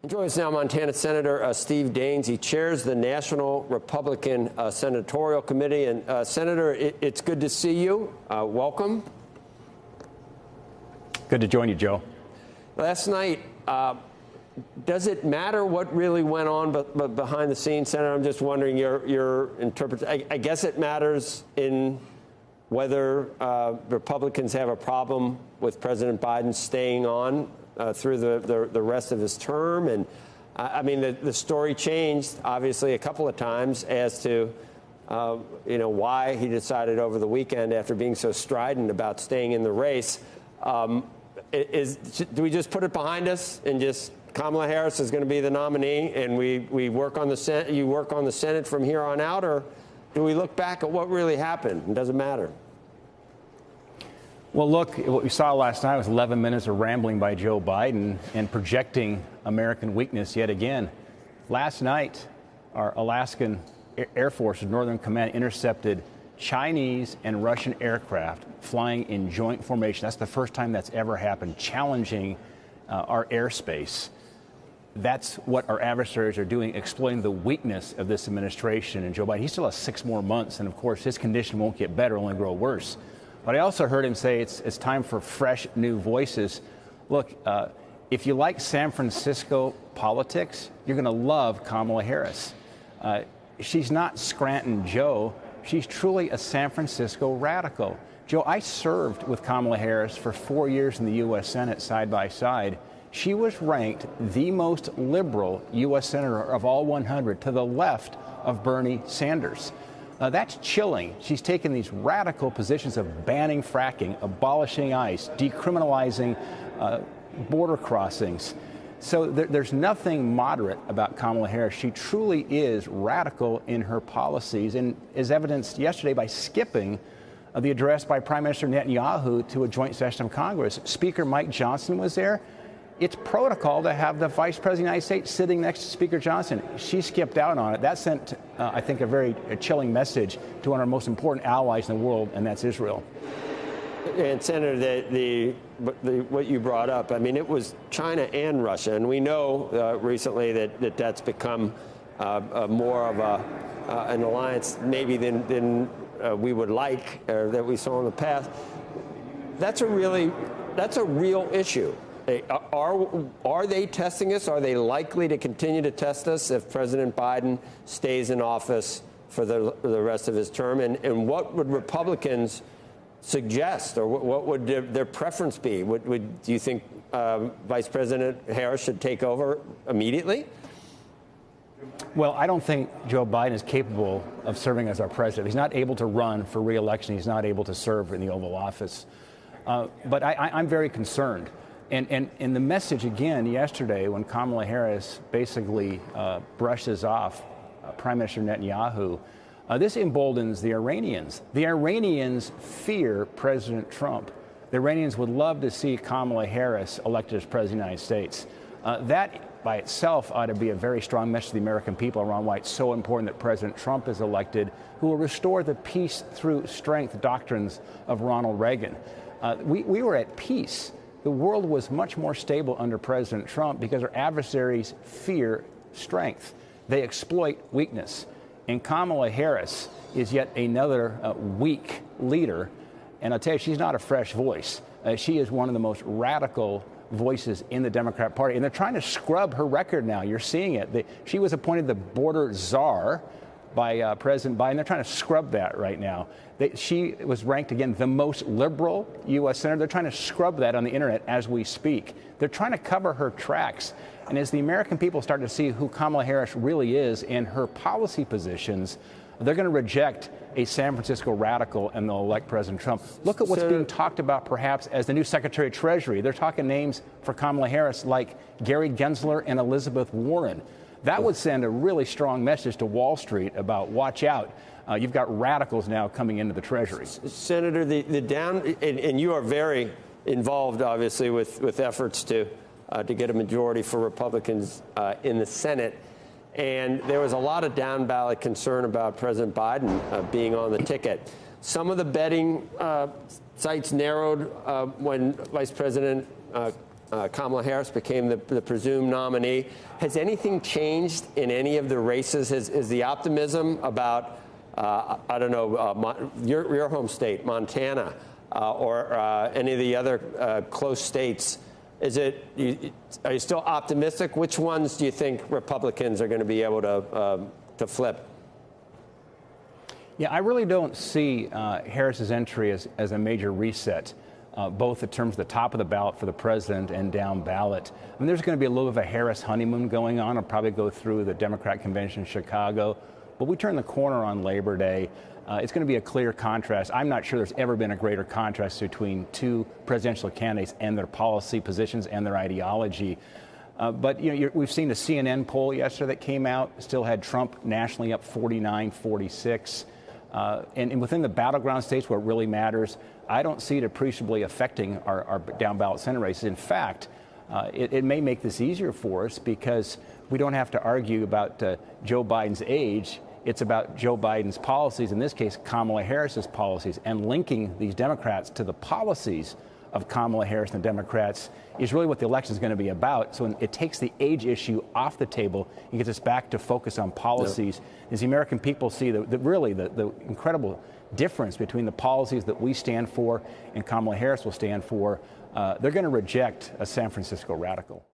Joining us now, Montana Senator Steve Daines. He chairs the National Republican Senatorial Committee. And Senator, it's good to see you. Welcome. Good to join you, Joe. Last night, does it matter what really went on but behind the scenes, Senator? I'm just wondering your interpretation. I guess it matters in whether Republicans have a problem with President Biden staying on through the rest of his term. And I mean, the story changed, obviously, a couple of times as to, why he decided over the weekend, after being so strident about staying in the race. Do we just put it behind us and just Kamala Harris is going to be the nominee and we work on the Senate, you work on the Senate from here on out? Or do we look back at what really happened? It doesn't matter. Well, look, what we saw last night was 11 minutes of rambling by Joe Biden and projecting American weakness yet again. Last night, our Alaskan Air Force, Northern Command, intercepted Chinese and Russian aircraft flying in joint formation. That's the first time that's ever happened, challenging our airspace. That's what our adversaries are doing, exploiting the weakness of this administration and Joe Biden. He still has 6 more months, and of course, his condition won't get better, only grow worse. But I also heard him say it's time for fresh new voices. Look, if you like San Francisco politics, you're going to love Kamala Harris. She's not Scranton Joe. She's truly a San Francisco radical. Joe, I served with Kamala Harris for 4 years in the U.S. Senate side by side. She was ranked the most liberal U.S. Senator of all 100 to the left of Bernie Sanders. That's chilling. She's taken these radical positions of banning fracking, abolishing ICE, decriminalizing border crossings. So there's nothing moderate about Kamala Harris. She truly is radical in her policies, and is evidenced yesterday by skipping the address by Prime Minister Netanyahu to a joint session of Congress. Speaker Mike Johnson was there. It's protocol to have the Vice President of the United States sitting next to Speaker Johnson. She skipped out on it. That sent, I think, a very chilling message to one of our most important allies in the world, and that's Israel. And Senator, what you brought up, I mean, it was China and Russia, and we know recently that's become more of an alliance maybe than we would like, or that we saw in the past. That's a real issue. Are they testing us? Are they likely to continue to test us if President Biden stays in office for the rest of his term? And what would Republicans suggest, or what would their preference be? Do you think Vice President Harris should take over immediately? Well, I don't think Joe Biden is capable of serving as our president. He's not able to run for re-election. He's not able to serve in the Oval Office. But I'm very concerned. And the message again yesterday, when Kamala Harris basically brushes off Prime Minister Netanyahu, this emboldens the Iranians. The Iranians fear President Trump. The Iranians would love to see Kamala Harris elected as President of the United States. That by itself ought to be a very strong message to the American people around why it's so important that President Trump is elected, who will restore the peace through strength doctrines of Ronald Reagan. We were at peace. The world was much more stable under President Trump because our adversaries fear strength. They exploit weakness. And Kamala Harris is yet another weak leader. And I'll tell you, she's not a fresh voice. She is one of the most radical voices in the Democrat Party. And they're trying to scrub her record now. You're seeing it. She was appointed the border czar by President Biden. They're trying to scrub that right now. She was ranked, again, the most liberal U.S. Senator. They're trying to scrub that on the internet as we speak. They're trying to cover her tracks. And as the American people start to see who Kamala Harris really is and her policy positions, they're going to reject a San Francisco radical and they'll elect President Trump. Look at what's being talked about perhaps as the new Secretary of Treasury. They're talking names for Kamala Harris like Gary Gensler and Elizabeth Warren. That would send a really strong message to Wall Street about watch out. You've got radicals now coming into the Treasury. Senator, and you are very involved, obviously, with efforts to get a majority for Republicans in the Senate. And there was a lot of down-ballot concern about President Biden being on the ticket. Some of the betting sites narrowed when Vice President Kamala Harris became the presumed nominee. Has anything changed in any of the races? Is the optimism about, I don't know, your home state, Montana, or any of the other close states, are you still optimistic? Which ones do you think Republicans are going to be able to flip? Yeah, I really don't see Harris's entry as a major reset, both in terms of the top of the ballot for the president and down ballot. I mean, there's going to be a little bit of a Harris honeymoon going on. I'll probably go through the Democrat convention in Chicago. But we turn the corner on Labor Day. It's going to be a clear contrast. I'm not sure there's ever been a greater contrast between two presidential candidates and their policy positions and their ideology. But we've seen a CNN poll yesterday that came out, still had Trump nationally up 49-46. And within the battleground states where it really matters, I don't see it appreciably affecting our down-ballot Senate races. In fact, it may make this easier for us because we don't have to argue about Joe Biden's age. It's about Joe Biden's policies, in this case, Kamala Harris's policies, and linking these Democrats to the policies of Kamala Harris and the Democrats is really what the election is going to be about. So it takes the age issue off the table and gets us back to focus on policies. Yep. As the American people see the incredible difference between the policies that we stand for and Kamala Harris will stand for, they're going to reject a San Francisco radical.